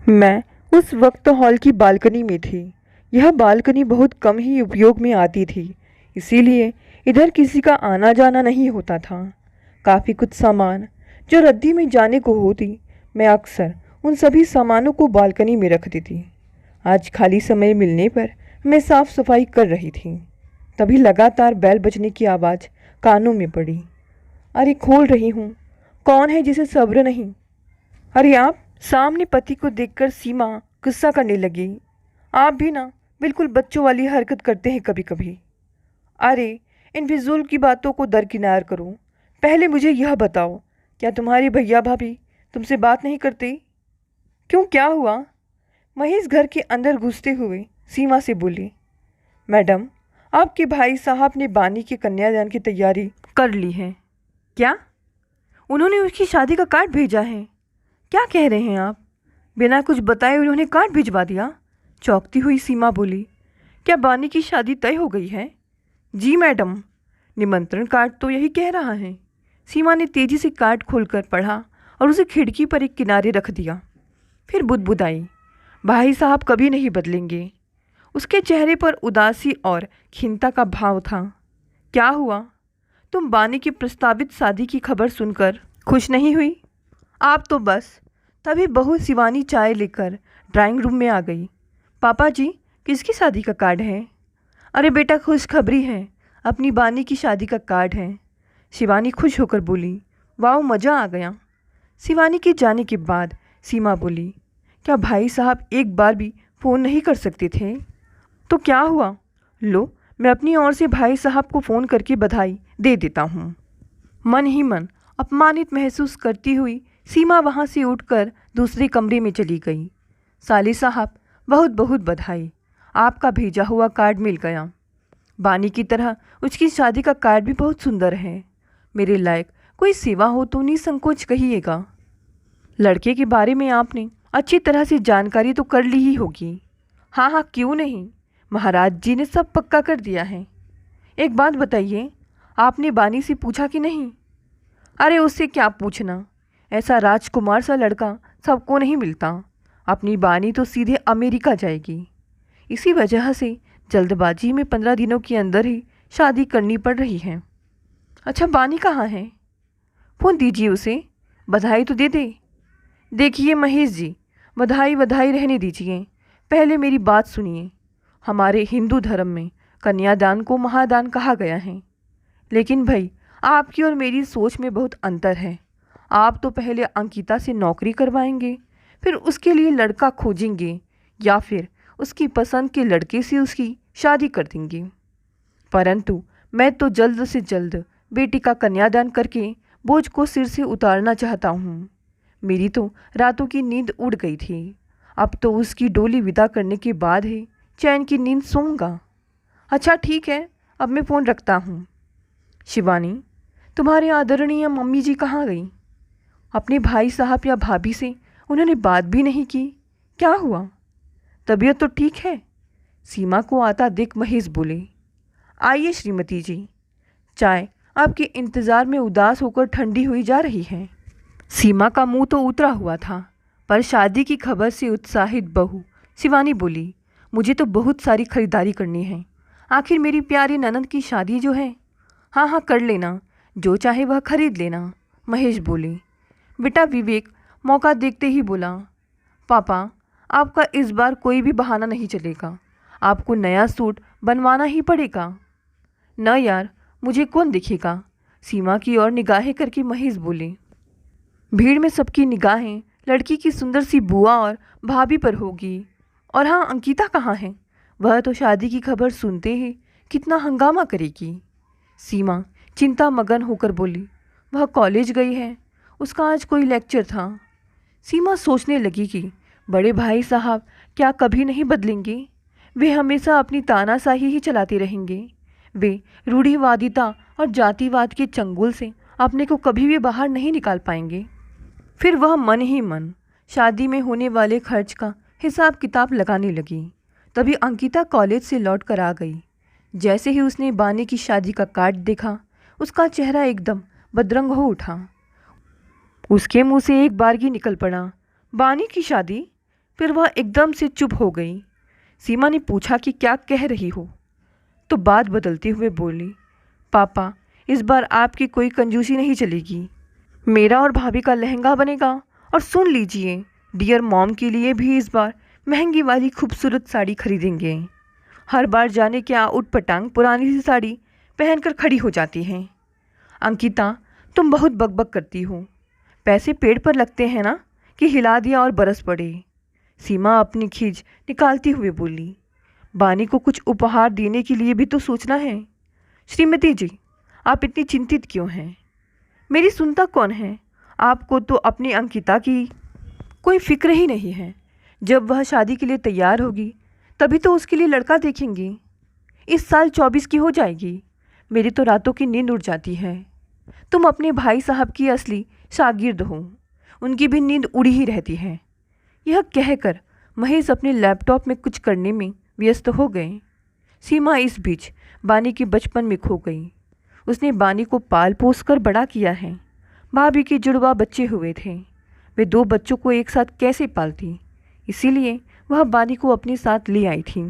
मैं उस वक्त हॉल की बालकनी में थी। यह बालकनी बहुत कम ही उपयोग में आती थी, इसीलिए इधर किसी का आना जाना नहीं होता था। काफ़ी कुछ सामान जो रद्दी में जाने को होती, मैं अक्सर उन सभी सामानों को बालकनी में रखती थी। आज खाली समय मिलने पर मैं साफ सफाई कर रही थी, तभी लगातार बैल बजने की आवाज़ कानों में पड़ी। अरे खोल रही हूँ, कौन है जिसे सब्र नहीं। अरे आप। सामने पति को देखकर सीमा गुस्सा करने लगी। आप भी ना बिल्कुल बच्चों वाली हरकत करते हैं कभी कभी। अरे इन फिजूल की बातों को दरकिनार करो। पहले मुझे यह बताओ, क्या तुम्हारे भैया भाभी तुमसे बात नहीं करते? क्यों, क्या हुआ? महेश घर के अंदर घुसते हुए सीमा से बोली। मैडम, आपके भाई साहब ने बानी के कन्यादान की तैयारी कर ली है। क्या? उन्होंने उसकी शादी का कार्ड भेजा है? क्या कह रहे हैं आप? बिना कुछ बताए उन्होंने कार्ड भिजवा दिया? चौंकती हुई सीमा बोली। क्या बानी की शादी तय हो गई है? जी मैडम, निमंत्रण कार्ड तो यही कह रहा है। सीमा ने तेजी से कार्ड खोलकर पढ़ा और उसे खिड़की पर एक किनारे रख दिया। फिर बुदबुदाई। भाई साहब कभी नहीं बदलेंगे। उसके चेहरे पर उदासी और खिन्नता का भाव था। क्या हुआ? तुम बानी की प्रस्तावित शादी की खबर सुनकर खुश नहीं हुई? आप तो बस। तभी बहू शिवानी चाय लेकर ड्राइंग रूम में आ गई। पापा जी, किसकी शादी का कार्ड है? अरे बेटा, खुशखबरी है, अपनी बानी की शादी का कार्ड है। शिवानी खुश होकर बोली। वाह, मज़ा आ गया। शिवानी के जाने के बाद सीमा बोली। क्या भाई साहब एक बार भी फ़ोन नहीं कर सकते थे? तो क्या हुआ? लो, मैं अपनी ओर से भाई साहब को फ़ोन करके बधाई दे देता हूँ। मन ही मन अपमानित महसूस करती हुई सीमा वहाँ से उठकर दूसरे कमरे में चली गई। साली साहब, बहुत बहुत बधाई, आपका भेजा हुआ कार्ड मिल गया। बानी की तरह उसकी शादी का कार्ड भी बहुत सुंदर है। मेरे लायक कोई सेवा हो तो निसंकोच कहिएगा। लड़के के बारे में आपने अच्छी तरह से जानकारी तो कर ली ही होगी। हाँ हाँ, क्यों नहीं, महाराज जी ने सब पक्का कर दिया है। एक बात बताइए, आपने बानी से पूछा कि नहीं? अरे उससे क्या पूछना, ऐसा राजकुमार सा लड़का सबको नहीं मिलता। अपनी बानी तो सीधे अमेरिका जाएगी। इसी वजह से जल्दबाजी में 15 दिनों के अंदर ही शादी करनी पड़ रही है। अच्छा, बानी कहाँ है? फ़ोन दीजिए उसे, बधाई तो दे दे। देखिए महेश जी, बधाई बधाई रहने दीजिए, पहले मेरी बात सुनिए। हमारे हिंदू धर्म में कन्यादान को महादान कहा गया है, लेकिन भाई आपकी और मेरी सोच में बहुत अंतर है। आप तो पहले अंकिता से नौकरी करवाएंगे, फिर उसके लिए लड़का खोजेंगे, या फिर उसकी पसंद के लड़के से उसकी शादी कर देंगे। परंतु मैं तो जल्द से जल्द बेटी का कन्यादान करके बोझ को सिर से उतारना चाहता हूँ। मेरी तो रातों की नींद उड़ गई थी। अब तो उसकी डोली विदा करने के बाद ही चैन की नींद सोऊंगा। अच्छा ठीक है, अब मैं फ़ोन रखता हूँ। शिवानी, तुम्हारे आदरणीय मम्मी जी कहाँ गई? अपने भाई साहब या भाभी से उन्होंने बात भी नहीं की? क्या हुआ? तबीयत तो ठीक है? सीमा को आता देख महेश बोले। आइए श्रीमती जी, चाय आपके इंतज़ार में उदास होकर ठंडी हुई जा रही है। सीमा का मुंह तो उतरा हुआ था, पर शादी की खबर से उत्साहित बहू शिवानी बोली। मुझे तो बहुत सारी खरीदारी करनी है, आखिर मेरी प्यारी ननद की शादी जो है। हाँ हाँ, कर लेना, जो चाहे वह खरीद लेना, महेश बोले। बेटा विवेक मौका देखते ही बोला। पापा, आपका इस बार कोई भी बहाना नहीं चलेगा, आपको नया सूट बनवाना ही पड़ेगा। न यार, मुझे कौन दिखेगा, सीमा की ओर निगाहें करके महेश बोले। भीड़ में सबकी निगाहें लड़की की सुंदर सी बुआ और भाभी पर होगी। और हाँ, अंकिता कहाँ है? वह तो शादी की खबर सुनते ही कितना हंगामा करेगी। सीमा चिंता मगन होकर बोली। वह कॉलेज गई है, उसका आज कोई लेक्चर था। सीमा सोचने लगी कि बड़े भाई साहब क्या कभी नहीं बदलेंगे? वे हमेशा अपनी तानाशाही ही चलाते रहेंगे। वे रूढ़िवादिता और जातिवाद के चंगुल से अपने को कभी भी बाहर नहीं निकाल पाएंगे। फिर वह मन ही मन शादी में होने वाले खर्च का हिसाब किताब लगाने लगी। तभी अंकिता कॉलेज से लौट कर आ गई। जैसे ही उसने बानी की शादी का कार्ड देखा, उसका चेहरा एकदम बदरंग हो उठा। उसके मुंह से एक बार ही निकल पड़ा, बानी की शादी? फिर वह एकदम से चुप हो गई। सीमा ने पूछा कि क्या कह रही हो, तो बात बदलते हुए बोली, पापा इस बार आपकी कोई कंजूसी नहीं चलेगी। मेरा और भाभी का लहंगा बनेगा, और सुन लीजिए डियर मॉम के लिए भी इस बार महंगी वाली खूबसूरत साड़ी खरीदेंगे। हर बार जाने क्या उटपटांग पुरानी सी साड़ी पहनकर खड़ी हो जाती हैं। अंकिता तुम बहुत बकबक करती हो, पैसे पेड़ पर लगते हैं ना कि हिला दिया और बरस पड़े। सीमा अपनी खींच निकालती हुए बोली, बानी को कुछ उपहार देने के लिए भी तो सोचना है। श्रीमती जी आप इतनी चिंतित क्यों हैं? मेरी सुनता कौन है? आपको तो अपनी अंकिता की कोई फिक्र ही नहीं है। जब वह शादी के लिए तैयार होगी तभी तो उसके लिए लड़का देखेंगी। इस साल 24 की हो जाएगी। मेरी तो रातों की नींद उड़ जाती है। तुम अपने भाई साहब की असली शागिर्द हो, उनकी भी नींद उड़ी ही रहती है। यह कहकर महेश अपने लैपटॉप में कुछ करने में व्यस्त हो गए। सीमा इस बीच बानी के बचपन में खो गई। उसने बानी को पाल पोस कर बड़ा किया है। भाभी के जुड़वा बच्चे हुए थे, वे 2 बच्चों को एक साथ कैसे पालती, इसीलिए वह बानी को अपने साथ ले आई थी।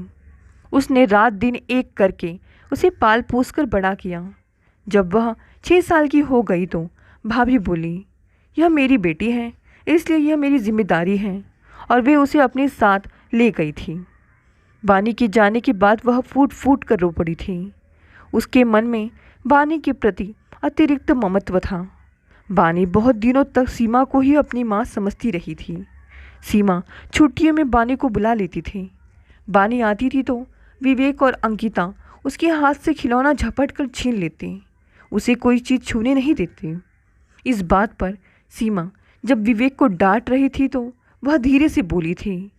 उसने रात दिन एक करके उसे पाल पोस कर बड़ा किया। जब वह 6 साल की हो गई तो भाभी बोली, यह मेरी बेटी है, इसलिए यह मेरी जिम्मेदारी है, और वे उसे अपने साथ ले गई थी। बानी के जाने के बाद वह फूट फूट कर रो पड़ी थी। उसके मन में बानी के प्रति अतिरिक्त ममत्व था। बानी बहुत दिनों तक सीमा को ही अपनी माँ समझती रही थी। सीमा छुट्टियों में बानी को बुला लेती थी। बानी आती थी तो विवेक और अंकिता उसके हाथ से खिलौना झपट कर छीन लेते, उसे कोई चीज़ छूने नहीं देते। इस बात पर सीमा जब विवेक को डांट रही थी तो वह धीरे से बोली थी,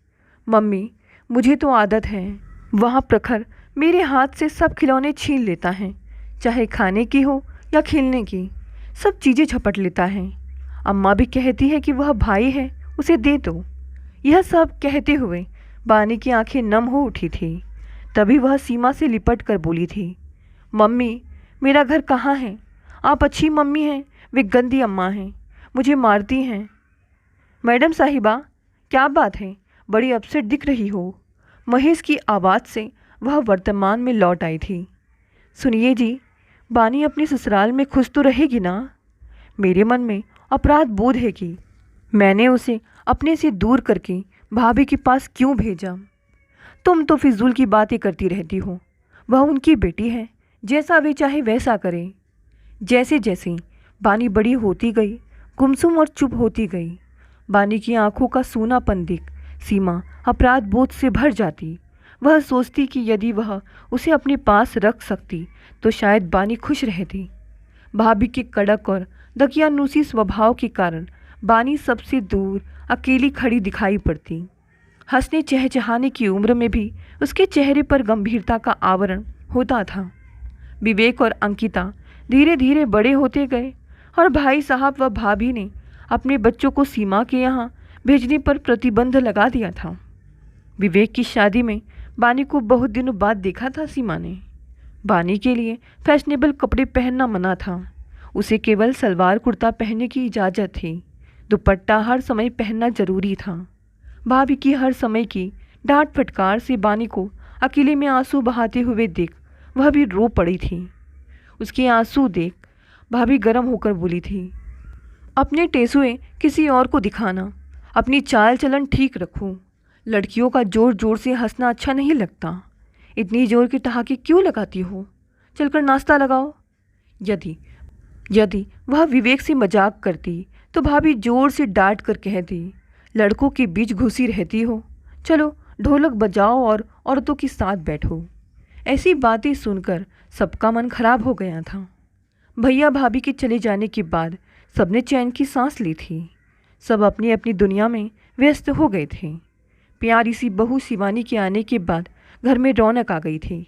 मम्मी मुझे तो आदत है, वहाँ प्रखर मेरे हाथ से सब खिलौने छीन लेता है, चाहे खाने की हो या खेलने की, सब चीज़ें झपट लेता है। अम्मा भी कहती है कि वह भाई है, उसे दे दो। यह सब कहते हुए बानी की आंखें नम हो उठी थी। तभी वह सीमा से लिपट कर बोली थी, मम्मी मेरा घर कहाँ है? आप अच्छी मम्मी हैं, वे गंदी अम्मा हैं, मुझे मारती हैं। मैडम साहिबा क्या बात है, बड़ी अपसेट दिख रही हो। महेश की आवाज़ से वह वर्तमान में लौट आई थी। सुनिए जी, बानी अपने ससुराल में खुश तो रहेगी ना? मेरे मन में अपराध बोध है कि मैंने उसे अपने से दूर करके भाभी के पास क्यों भेजा। तुम तो फिजूल की बातें करती रहती हो। वह उनकी बेटी है, जैसा वे चाहे वैसा करे। जैसे जैसे बानी बड़ी होती गई, गुमसुम और चुप होती गई, बानी की आंखों का सूनापन देख सीमा अपराध बोध से भर जाती। वह सोचती कि यदि वह उसे अपने पास रख सकती तो शायद बानी खुश रहती। भाभी के कड़क और दकियानूसी स्वभाव के कारण बानी सबसे दूर अकेली खड़ी दिखाई पड़ती। हंसने चहचहाने की उम्र में भी उसके चेहरे पर गंभीरता का आवरण होता था। विवेक और अंकिता धीरे धीरे बड़े होते गए और भाई साहब व भाभी ने अपने बच्चों को सीमा के यहाँ भेजने पर प्रतिबंध लगा दिया था। विवेक की शादी में बानी को बहुत दिनों बाद देखा था सीमा ने। बानी के लिए फैशनेबल कपड़े पहनना मना था, उसे केवल सलवार कुर्ता पहनने की इजाज़त थी। दुपट्टा हर समय पहनना जरूरी था। भाभी की हर समय की डांट फटकार से बानी को अकेले में आंसू बहाते हुए देख वह भी रो पड़ी थी। उसके आंसू देख भाभी गर्म होकर बोली थी, अपने टेसुए किसी और को दिखाना, अपनी चाल चलन ठीक रखो। लड़कियों का जोर जोर से हंसना अच्छा नहीं लगता। इतनी जोर की ठहाके क्यों लगाती हो? चलकर नाश्ता लगाओ। यदि वह विवेक से मजाक करती तो भाभी जोर से डांट कर कहती, लड़कों के बीच घुसी रहती हो, चलो ढोलक बजाओ और औरतों के साथ बैठो। ऐसी बातें सुनकर सबका मन खराब हो गया था। भैया भाभी के चले जाने के बाद सबने चैन की सांस ली थी। सब अपनी अपनी दुनिया में व्यस्त हो गए थे। प्यारी सी बहू शिवानी के आने के बाद घर में रौनक आ गई थी।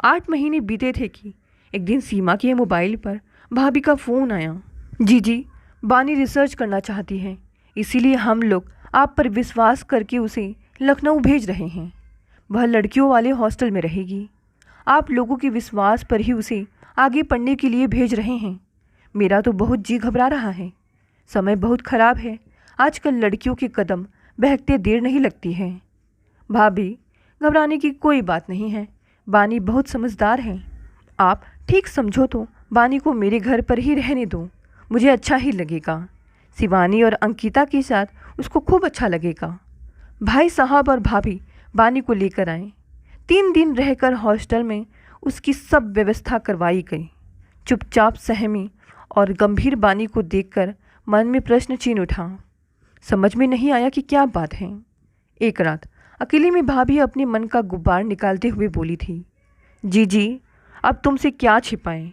8 महीने बीते थे कि एक दिन सीमा के मोबाइल पर भाभी का फ़ोन आया। जी, बानी रिसर्च करना चाहती है, इसीलिए हम लोग आप पर विश्वास करके उसे लखनऊ भेज रहे हैं। वह लड़कियों वाले हॉस्टल में रहेगी। आप लोगों के विश्वास पर ही उसे आगे पढ़ने के लिए भेज रहे हैं। मेरा तो बहुत जी घबरा रहा है। समय बहुत ख़राब है। आजकल लड़कियों के कदम बहकते देर नहीं लगती है। भाभी, घबराने की कोई बात नहीं है, बानी बहुत समझदार है। आप ठीक समझो तो बानी को मेरे घर पर ही रहने दो, मुझे अच्छा ही लगेगा। शिवानी और अंकिता के साथ उसको खूब अच्छा लगेगा। भाई साहब और भाभी बानी को लेकर आए। 3 दिन रहकर हॉस्टल में उसकी सब व्यवस्था करवाई गई। चुपचाप सहमी और गंभीर बानी को देखकर मन में प्रश्न चिन्ह उठा। समझ में नहीं आया कि क्या बात है। एक रात अकेले में भाभी अपने मन का गुब्बार निकालते हुए बोली थी, जी अब तुमसे क्या छिपाएं।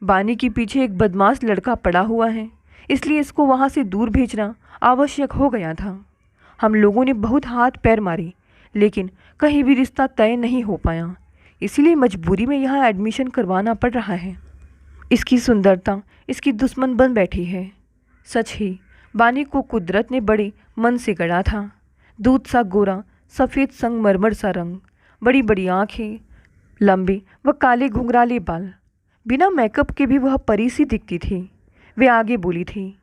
बानी के पीछे एक बदमाश लड़का पड़ा हुआ है, इसलिए इसको वहाँ से दूर भेजना आवश्यक हो गया था। हम लोगों ने बहुत हाथ पैर मारे, लेकिन कहीं भी रिश्ता तय नहीं हो पाया, इसीलिए मजबूरी में यहाँ एडमिशन करवाना पड़ रहा है। इसकी सुंदरता इसकी दुश्मन बन बैठी है। सच ही बानी को कुदरत ने बड़े मन से गढ़ा था। दूध सा गोरा, सफ़ेद संगमरमर सा रंग, बड़ी बड़ी आँखें, लंबे व काले घुंघराले बाल, बिना मेकअप के भी वह परी सी दिखती थी। वे आगे बोली थी,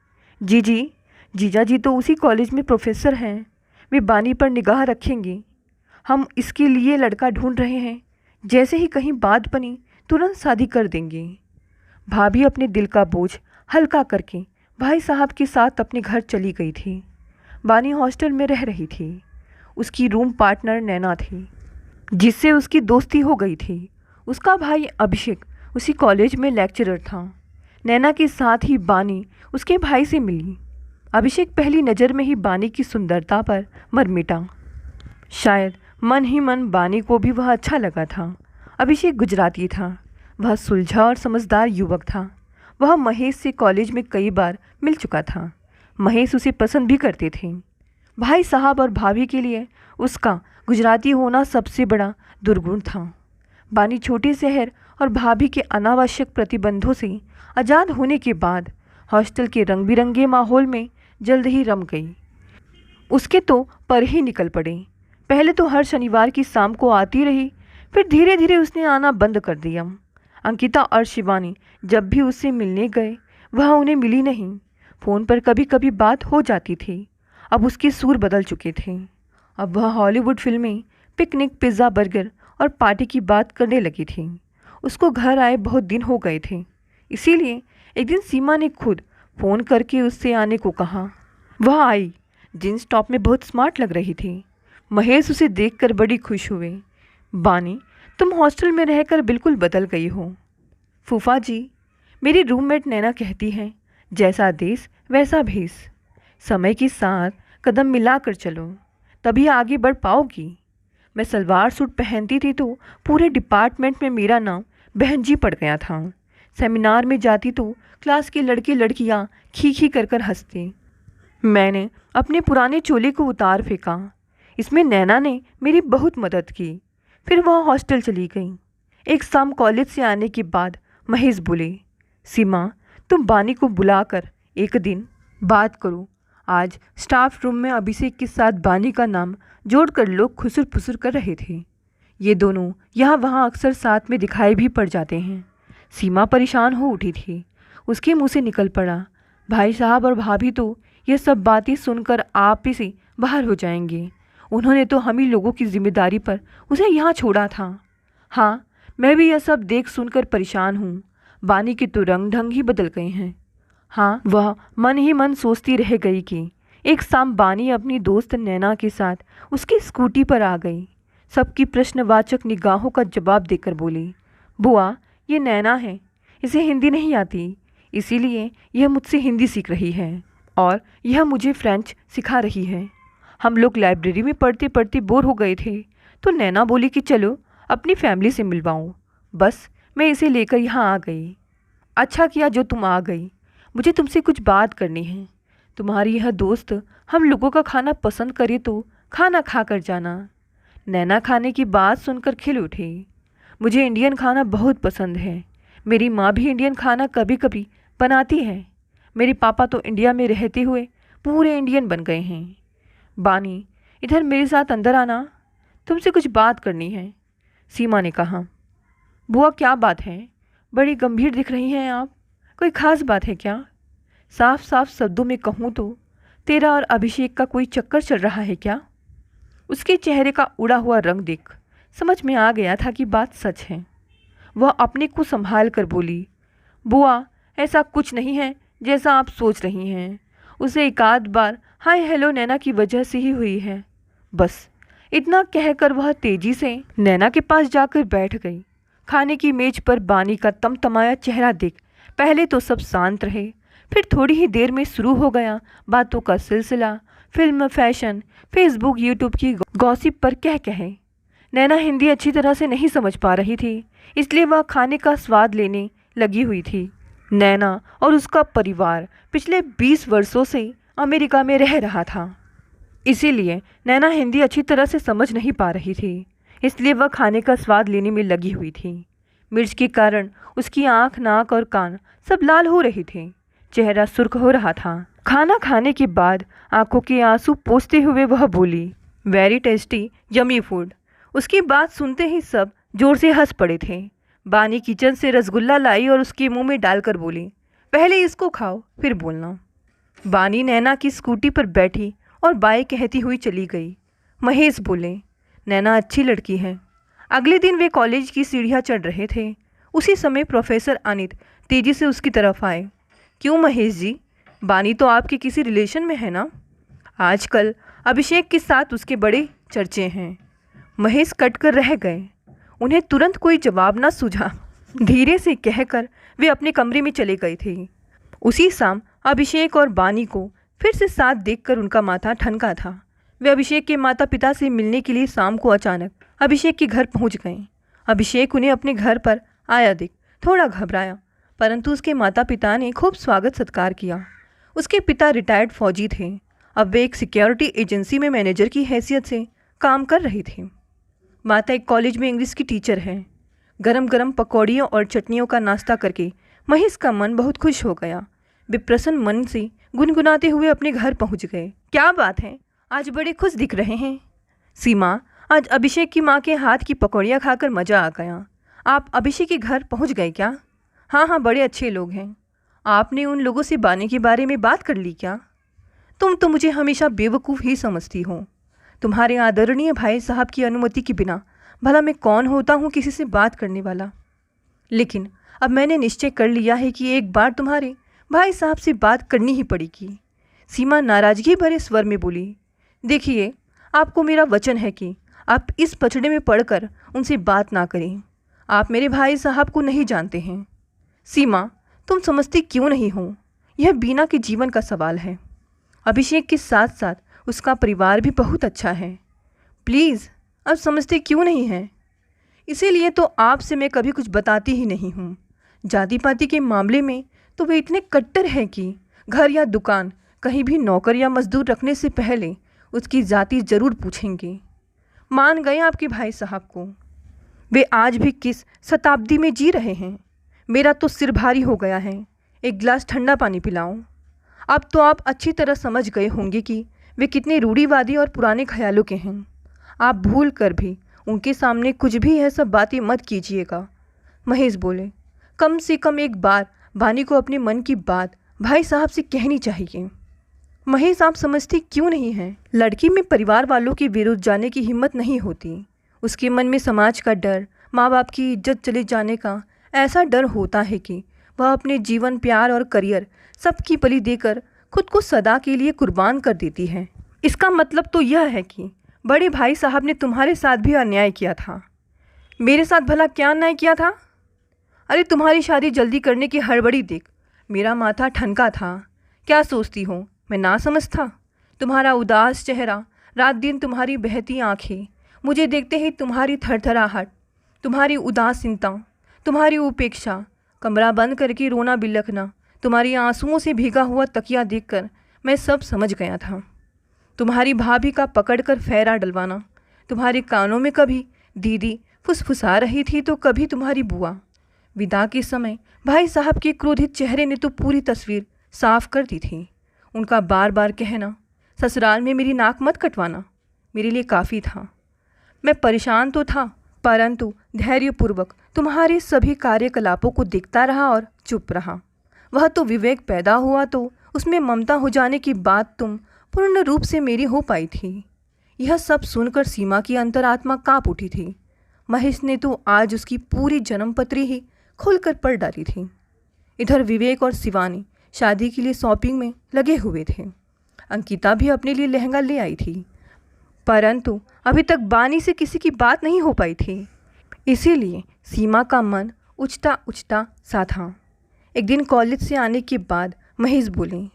जीजा जी तो उसी कॉलेज में प्रोफेसर हैं, वे बानी पर निगाह रखेंगे। हम इसके लिए लड़का ढूंढ रहे हैं, जैसे ही कहीं बात बनी तुरंत शादी कर देंगे। भाभी अपने दिल का बोझ हल्का करके भाई साहब के साथ अपने घर चली गई थी। बानी हॉस्टल में रह रही थी। उसकी रूम पार्टनर नैना थी, जिससे उसकी दोस्ती हो गई थी। उसका भाई अभिषेक उसी कॉलेज में लेक्चरर था। नैना के साथ ही बानी उसके भाई से मिली। अभिषेक पहली नज़र में ही बानी की सुंदरता पर मर मिटा। शायद मन ही मन बानी को भी वह अच्छा लगा था। अभिषेक गुजराती था। वह सुलझा और समझदार युवक था। वह महेश से कॉलेज में कई बार मिल चुका था। महेश उसे पसंद भी करते थे। भाई साहब और भाभी के लिए उसका गुजराती होना सबसे बड़ा दुर्गुण था। बानी छोटे शहर और भाभी के अनावश्यक प्रतिबंधों से आज़ाद होने के बाद हॉस्टल के रंग बिरंगे माहौल में जल्द ही रम गई। उसके तो पर ही निकल पड़े। पहले तो हर शनिवार की शाम को आती रही, फिर धीरे धीरे उसने आना बंद कर दिया। अंकिता और शिवानी जब भी उससे मिलने गए वह उन्हें मिली नहीं। फ़ोन पर कभी कभी बात हो जाती थी। अब उसके सूर बदल चुके थे। अब वह हॉलीवुड फिल्में, पिकनिक, पिज़्ज़ा, बर्गर और पार्टी की बात करने लगी थी। उसको घर आए बहुत दिन हो गए थे, इसीलिए एक दिन सीमा ने खुद फ़ोन करके उससे आने को कहा। वह आई। जींस टॉप में बहुत स्मार्ट लग रही थी। महेश उसे देखकर बड़ी खुश हुए। बानी, तुम हॉस्टल में रहकर बिल्कुल बदल गई हो। फूफा जी, मेरी रूममेट नैना कहती हैं, जैसा देश वैसा भेष। समय के साथ कदम मिलाकर चलो, तभी आगे बढ़ पाओगी। मैं सलवार सूट पहनती थी तो पूरे डिपार्टमेंट में मेरा नाम बहन जी पड़ गया था। सेमिनार में जाती तो क्लास के लड़के लड़कियां खी खी कर कर हंसते। मैंने अपने पुराने चोले को उतार फेंका। इसमें नैना ने मेरी बहुत मदद की। फिर वह हॉस्टल चली गई। एक शाम कॉलेज से आने के बाद महेश बोले, सीमा, तुम बानी को बुलाकर एक दिन बात करो। आज स्टाफ रूम में अभिषेक के साथ बानी का नाम जोड़कर लोग खुसुर फुसुर कर रहे थे। ये दोनों यहाँ वहाँ अक्सर साथ में दिखाई भी पड़ जाते हैं। सीमा परेशान हो उठी थी। उसके मुंह से निकल पड़ा, भाई साहब और भाभी तो ये सब बातें सुनकर आप ही से बाहर हो जाएंगे। उन्होंने तो हम ही लोगों की जिम्मेदारी पर उसे यहाँ छोड़ा था। हाँ, मैं भी यह सब देख सुनकर परेशान हूँ। बानी के तो रंग ढंग ही बदल गए हैं। हाँ, वह मन ही मन सोचती रह गई कि एक शाम बानी अपनी दोस्त नैना के साथ उसकी स्कूटी पर आ गई। सबकी प्रश्नवाचक निगाहों का जवाब देकर बोली, बुआ, ये नैना है, इसे हिंदी नहीं आती, इसीलिए यह मुझसे हिंदी सीख रही है और यह मुझे फ्रेंच सिखा रही है। हम लोग लाइब्रेरी में पढ़ते पढ़ते बोर हो गए थे तो नैना बोली कि चलो अपनी फैमिली से मिलवाऊँ। बस मैं इसे लेकर यहाँ आ गई। अच्छा किया जो तुम आ गई, मुझे तुमसे कुछ बात करनी है। तुम्हारी यह दोस्त हम लोगों का खाना पसंद करे तो खाना खा कर जाना। नैना खाने की बात सुनकर खिल उठी। मुझे इंडियन खाना बहुत पसंद है। मेरी माँ भी इंडियन खाना कभी कभी बनाती है। मेरे पापा तो इंडिया में रहते हुए पूरे इंडियन बन गए हैं। बानी, इधर मेरे साथ अंदर आना, तुमसे कुछ बात करनी है, सीमा ने कहा। बुआ, क्या बात है? बड़ी गंभीर दिख रही हैं आप। कोई ख़ास बात है क्या? साफ साफ शब्दों में कहूँ तो तेरा और अभिषेक का कोई चक्कर चल रहा है क्या? उसके चेहरे का उड़ा हुआ रंग देख समझ में आ गया था कि बात सच है। वह अपने को संभाल कर बोली, बुआ ऐसा कुछ नहीं है जैसा आप सोच रही हैं। उसे एक आध बार हाय हेलो नैना की वजह से ही हुई है, बस। इतना कहकर वह तेजी से नैना के पास जाकर बैठ गई। खाने की मेज पर बानी का तमतमाया चेहरा देख पहले तो सब शांत रहे, फिर थोड़ी ही देर में शुरू हो गया बातों का सिलसिला। फिल्म, फैशन, फेसबुक, यूट्यूब की गॉसिप पर कह कहे। नैना हिंदी अच्छी तरह से नहीं समझ पा रही थी, इसलिए वह खाने का स्वाद लेने लगी हुई थी। नैना और उसका परिवार पिछले 20 वर्षों से अमेरिका में रह रहा था, इसीलिए नैना हिंदी अच्छी तरह से समझ नहीं पा रही थी, इसलिए वह खाने का स्वाद लेने में लगी हुई थी। मिर्च के कारण उसकी आंख, नाक और कान सब लाल हो रहे थे, चेहरा सुर्ख हो रहा था। खाना खाने के बाद आंखों के आंसू पोंछते हुए वह बोली, वेरी टेस्टी, यमी फूड। उसकी बात सुनते ही सब जोर से हंस पड़े थे। बानी किचन से रसगुल्ला लाई और उसके मुंह में डालकर बोली, पहले इसको खाओ फिर बोलना। बानी नैना की स्कूटी पर बैठी और बाय कहती हुई चली गई। महेश बोले, नैना अच्छी लड़की है। अगले दिन वे कॉलेज की सीढ़ियाँ चढ़ रहे थे। उसी समय प्रोफेसर अनित तेजी से उसकी तरफ आए। क्यों महेश जी, बानी तो आपके किसी रिलेशन में है ना? आजकल अभिषेक के साथ उसके बड़े चर्चे हैं। महेश कट कर रह गए। उन्हें तुरंत कोई जवाब न सूझा। धीरे से कहकर वे अपने कमरे में चले गए थे। उसी शाम अभिषेक और बानी को फिर से साथ देखकर उनका माथा ठनका था। वे अभिषेक के माता पिता से मिलने के लिए शाम को अचानक अभिषेक के घर पहुंच गए। अभिषेक उन्हें अपने घर पर आया देख थोड़ा घबराया, परंतु उसके माता पिता ने खूब स्वागत सत्कार किया। उसके पिता रिटायर्ड फौजी थे। अब वे एक सिक्योरिटी एजेंसी में मैनेजर की हैसियत से काम कर रहे थे। माता एक कॉलेज में इंग्लिश की टीचर है। गरम गरम पकौड़ियों और चटनियों का नाश्ता करके महेश का मन बहुत खुश हो गया। वे प्रसन्न मन से गुनगुनाते हुए अपने घर पहुंच गए। क्या बात है, आज बड़े खुश दिख रहे हैं। सीमा, आज अभिषेक की माँ के हाथ की पकौड़ियाँ खाकर मज़ा आ गया। आप अभिषेक के घर पहुंच गए क्या? हाँ, बड़े अच्छे लोग हैं। आपने उन लोगों से बानी के बारे में बात कर ली क्या? तुम तो मुझे हमेशा बेवकूफ़ ही समझती हो। तुम्हारे आदरणीय भाई साहब की अनुमति के बिना भला मैं कौन होता हूँ किसी से बात करने वाला। लेकिन अब मैंने निश्चय कर लिया है कि एक बार तुम्हारे भाई साहब से बात करनी ही पड़ेगी। सीमा नाराज़गी भरे स्वर में बोली, देखिए, आपको मेरा वचन है कि आप इस पचड़े में पड़कर उनसे बात ना करें। आप मेरे भाई साहब को नहीं जानते हैं। सीमा, तुम समझती क्यों नहीं हो? यह बीना के जीवन का सवाल है। अभिषेक के साथ साथ उसका परिवार भी बहुत अच्छा है। प्लीज़, अब समझते क्यों नहीं हैं? इसीलिए तो आपसे मैं कभी कुछ बताती ही नहीं हूँ। जाति पाति के मामले में तो वे इतने कट्टर हैं कि घर या दुकान कहीं भी नौकर या मजदूर रखने से पहले उसकी जाति ज़रूर पूछेंगे। मान गए आपके भाई साहब को। वे आज भी किस शताब्दी में जी रहे हैं? मेरा तो सिर भारी हो गया है। एक गिलास ठंडा पानी पिलाऊं? अब तो आप अच्छी तरह समझ गए होंगे कि वे कितने रूढ़िवादी और पुराने ख्यालों के हैं। आप भूल कर भी उनके सामने कुछ भी यह सब बातें मत कीजिएगा। महेश बोले, कम से कम एक बार बानी को अपने मन की बात भाई साहब से कहनी चाहिए। महेश, आप समझती क्यों नहीं हैं? लड़की में परिवार वालों के विरुद्ध जाने की हिम्मत नहीं होती। उसके मन में समाज का डर, माँ बाप की इज्जत चले जाने का ऐसा डर होता है कि वह अपने जीवन, प्यार और करियर सबकी बलि देकर खुद को सदा के लिए कुर्बान कर देती है। इसका मतलब तो यह है कि बड़े भाई साहब ने तुम्हारे साथ भी अन्याय किया था। मेरे साथ भला क्या अन्याय किया था? अरे, तुम्हारी शादी जल्दी करने की हड़बड़ी देख मेरा माथा ठनका था। क्या सोचती हो मैं ना समझता? तुम्हारा उदास चेहरा, रात दिन तुम्हारी बहती आँखें, मुझे देखते ही तुम्हारी थरथराहट, तुम्हारी उदासीनता, तुम्हारी उपेक्षा, कमरा बंद करके रोना बिलखना, तुम्हारी आंसुओं से भीगा हुआ तकिया देखकर मैं सब समझ गया था। तुम्हारी भाभी का पकड़कर फेरा डलवाना, तुम्हारे कानों में कभी दीदी फुसफुसा रही थी तो कभी तुम्हारी बुआ। विदा के समय भाई साहब के क्रोधित चेहरे ने तो पूरी तस्वीर साफ कर दी थी। उनका बार बार कहना, ससुराल में मेरी नाक मत कटवाना, मेरे लिए काफ़ी था। मैं परेशान तो था, परंतु धैर्यपूर्वक तुम्हारे सभी कार्यकलापों को देखता रहा और चुप रहा। वह तो विवेक पैदा हुआ तो उसमें ममता हो जाने की बात तुम पूर्ण रूप से मेरी हो पाई थी। यह सब सुनकर सीमा की अंतरात्मा कांप उठी थी। महेश ने तो आज उसकी पूरी जन्मपत्री ही खोलकर पढ़ डाली थी। इधर विवेक और शिवानी शादी के लिए शॉपिंग में लगे हुए थे। अंकिता भी अपने लिए लहंगा ले आई थी, परंतु अभी तक बानी से किसी की बात नहीं हो पाई थी। इसीलिए सीमा का मन उछता उछता सा था। एक दिन कॉलेज से आने के बाद महेश बोले।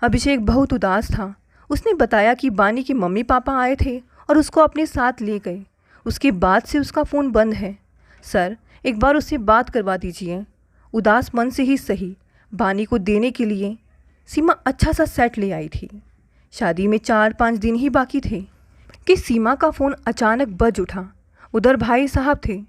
अभिषेक बहुत उदास था। उसने बताया कि बानी के मम्मी पापा आए थे और उसको अपने साथ ले गए। उसके बाद से उसका फ़ोन बंद है। सर, एक बार उससे बात करवा दीजिए। उदास मन से ही सही, बानी को देने के लिए सीमा अच्छा सा सेट ले आई थी। शादी में 4-5 दिन ही बाकी थे कि सीमा का फ़ोन अचानक बज उठा। उधर भाई साहब थे।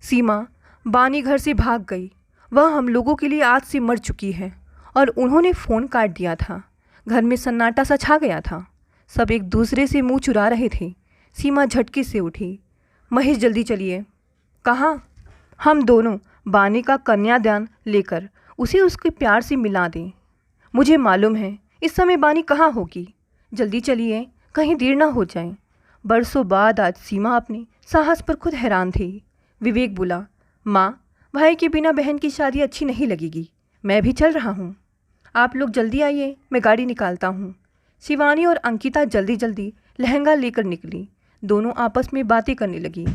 सीमा, बानी घर से भाग गई। वह हम लोगों के लिए आज से मर चुकी है। और उन्होंने फ़ोन काट दिया था। घर में सन्नाटा सा छा गया था। सब एक दूसरे से मुंह चुरा रहे थे। सीमा झटके से उठी। महेश, जल्दी चलिए। कहाँ? हम दोनों बानी का कन्यादान लेकर उसे उसके प्यार से मिला दें। मुझे मालूम है इस समय बानी कहाँ होगी। जल्दी चलिए, कहीं देर ना हो जाए। बरसों बाद आज सीमा अपने साहस पर खुद हैरान थी। विवेक बोला, माँ, भाई के बिना बहन की शादी अच्छी नहीं लगेगी। मैं भी चल रहा हूँ। आप लोग जल्दी आइए, मैं गाड़ी निकालता हूँ। शिवानी और अंकिता जल्दी जल्दी लहंगा लेकर निकली। दोनों आपस में बातें करने लगी।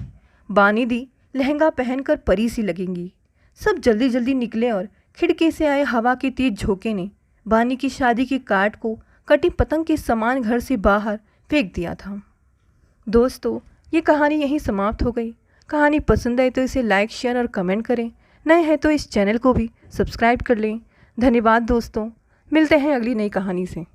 बानी दी लहंगा पहनकर परी सी लगेंगी। सब जल्दी जल्दी निकले और खिड़की से आए हवा के तेज झोंके ने बानी की शादी के कार्ड को कटी पतंग के समान घर से बाहर फेंक दिया था। दोस्तों, ये कहानी यहीं समाप्त हो गई। कहानी पसंद आई तो इसे लाइक, शेयर और कमेंट करें। नए हैं तो इस चैनल को भी सब्सक्राइब कर लें। धन्यवाद दोस्तों, मिलते हैं अगली नई कहानी से।